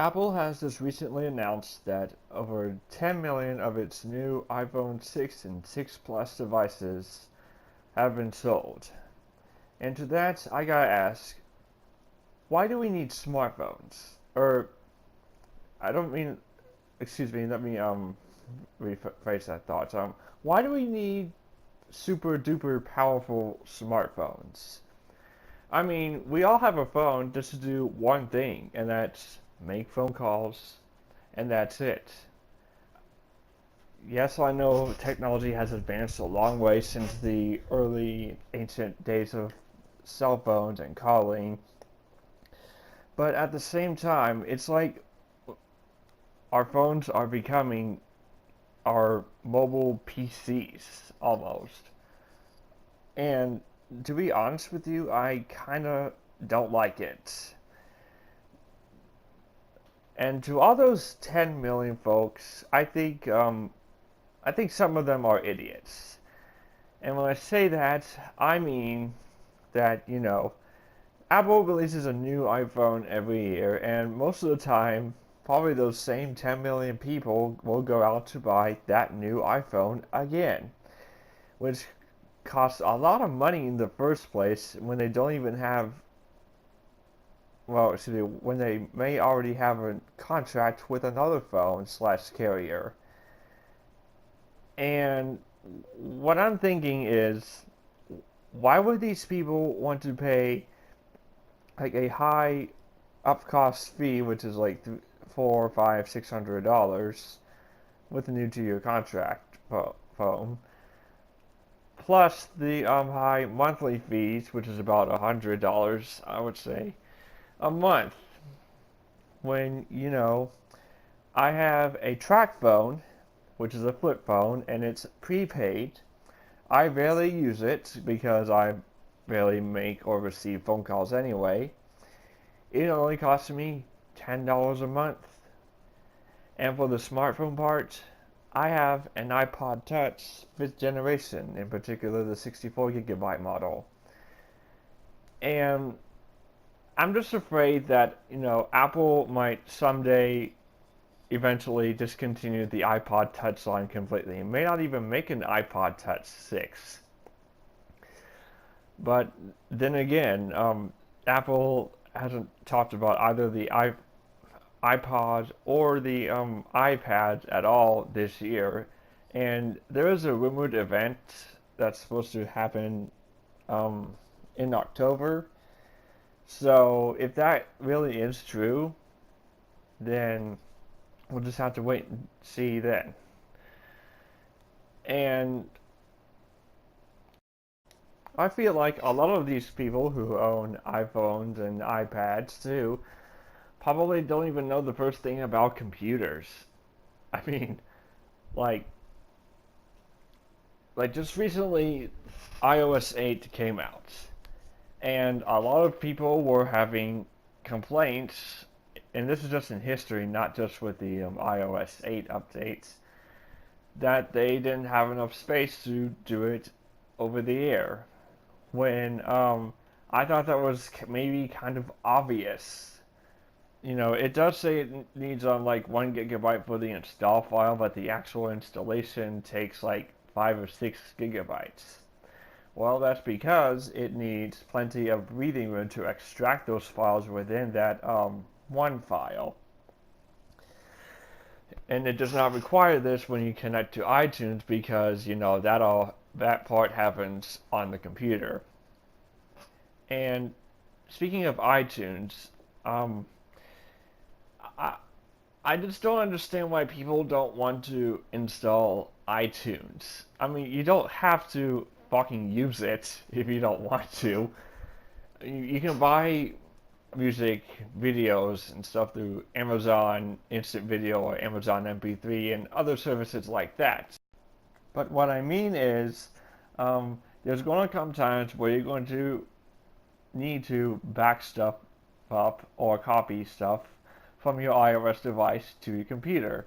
Apple has just recently announced that over 10 million of its new iPhone 6 and 6 Plus devices have been sold. And to that, I gotta ask, why do we need smartphones? Or, I don't mean, excuse me, let me rephrase that thought. Why do we need super duper powerful smartphones? I mean, we all have a phone just to do one thing, and that's make phone calls, and that's it. Yes, I know technology has advanced a long way since the early ancient days of cell phones and calling, but at the same time, it's like our phones are becoming our mobile PCs almost. And to be honest with you, I kind of don't like it. And to all those 10 million folks, I think some of them are idiots. And when I say that, I mean that, Apple releases a new iPhone every year, and most of the time, probably those same 10 million people will go out to buy that new iPhone again, which costs a lot of money in the first place when they don't even have, well, excuse me, when they may already have a contract with another phone slash carrier. And what I'm thinking is, why would these people want to pay like a high up cost fee, which is like $400, $500, $600 with a new 2 year contract phone, plus the high monthly fees, which is about $100, I would say, a month. When I have a track phone, which is a flip phone, and it's prepaid. I rarely use it because I rarely make or receive phone calls anyway. It only costs me $10 a month. And for the smartphone part, I have an iPod Touch 5th generation, in particular the 64 gigabyte model. And I'm just afraid that, Apple might someday eventually discontinue the iPod Touch line completely. It may not even make an iPod Touch 6. But then again, Apple hasn't talked about either the iPod or the iPads at all this year. And there is a rumored event that's supposed to happen um, in October. So if that really is true, then we'll just have to wait and see then. And I feel like a lot of these people who own iPhones and iPads too probably don't even know the first thing about computers. I mean, like just recently iOS 8 came out, and a lot of people were having complaints, and this is just in history, not just with the iOS 8 updates, that they didn't have enough space to do it over the air. When I thought that was maybe kind of obvious. It does say it needs like 1 gigabyte for the install file, but the actual installation takes like 5 or 6 gigabytes. Well, that's because it needs plenty of breathing room to extract those files within that one file. And it does not require this when you connect to iTunes because that part happens on the computer. And speaking of iTunes, um, I I just don't understand why people don't want to install iTunes. I mean, you don't have to fucking use it if you don't want to. You can buy music, videos, and stuff through Amazon Instant Video or Amazon MP3 and other services like that. But what I mean is, there's going to come times where you're going to need to back stuff up or copy stuff from your iOS device to your computer.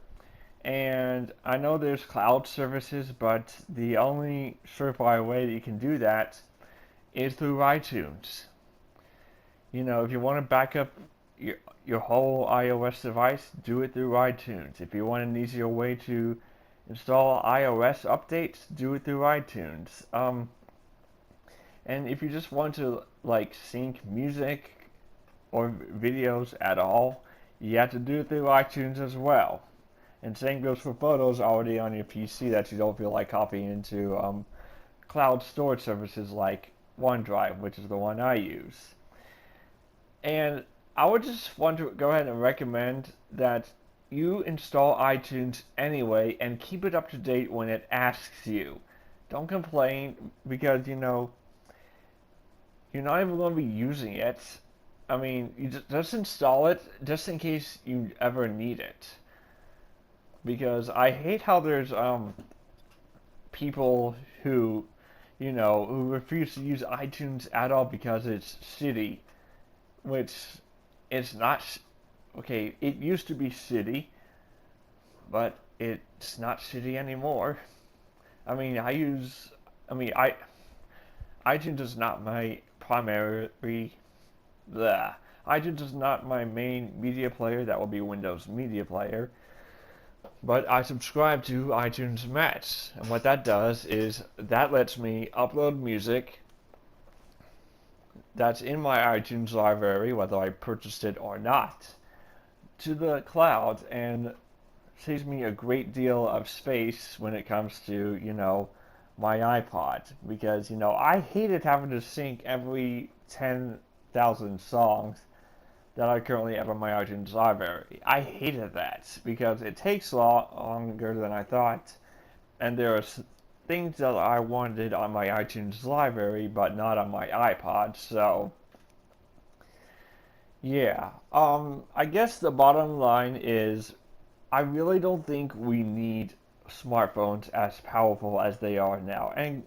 And I know there's cloud services, but the only surefire way that you can do that is through iTunes. If you want to back up your whole iOS device, do it through iTunes. If you want an easier way to install iOS updates, do it through iTunes. And if you just want to like sync music or videos at all, you have to do it through iTunes as well. And same goes for photos already on your PC that you don't feel like copying into cloud storage services like OneDrive, which is the one I use. And I would just want to go ahead and recommend that you install iTunes anyway and keep it up to date when it asks you. Don't complain because, you're not even going to be using it. I mean, you just install it just in case you ever need it. Because I hate how there's people who refuse to use iTunes at all because it's shitty, which it's not. Okay, it used to be shitty, but it's not shitty anymore. I mean, iTunes is not my primary. Bleh. iTunes is not my main media player. That will be Windows Media Player. But I subscribe to iTunes Match, and what that does is that lets me upload music that's in my iTunes library, whether I purchased it or not, to the cloud, and saves me a great deal of space when it comes to, my iPod. Because, I hated having to sync every 10,000 songs that I currently have on my iTunes library. I hated that because it takes longer than I thought, and there are things that I wanted on my iTunes library but not on my iPod. So yeah, I guess the bottom line is I really don't think we need smartphones as powerful as they are now. And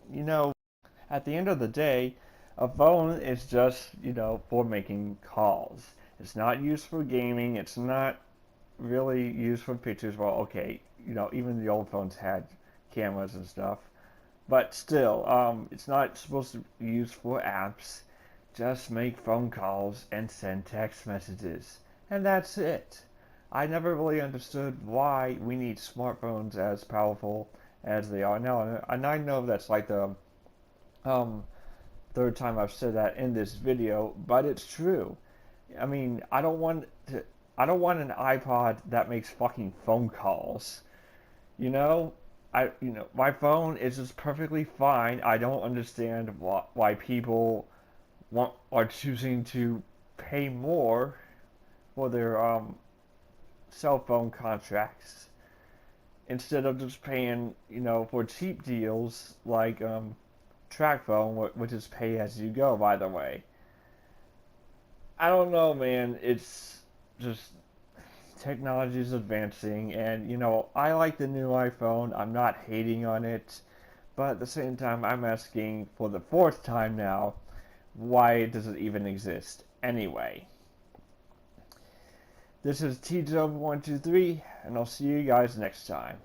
at the end of the day, a phone is just, for making calls. It's not used for gaming. It's not really used for pictures. Well, okay, even the old phones had cameras and stuff. But still, it's not supposed to be used for apps. Just make phone calls and send text messages. And that's it. I never really understood why we need smartphones as powerful as they are now. And I know that's like the third time I've said that in this video, but it's true. I mean, I don't want an iPod that makes fucking phone calls. You know, my phone is just perfectly fine. I don't understand why people are choosing to pay more for their cell phone contracts instead of just paying, for cheap deals like TrackPhone, which is pay as you go, by the way. I don't know, man. It's just technology is advancing, and I like the new iPhone. I'm not hating on it, but at the same time, I'm asking for the fourth time now, why does it even exist anyway? This is TJob123, and I'll see you guys next time.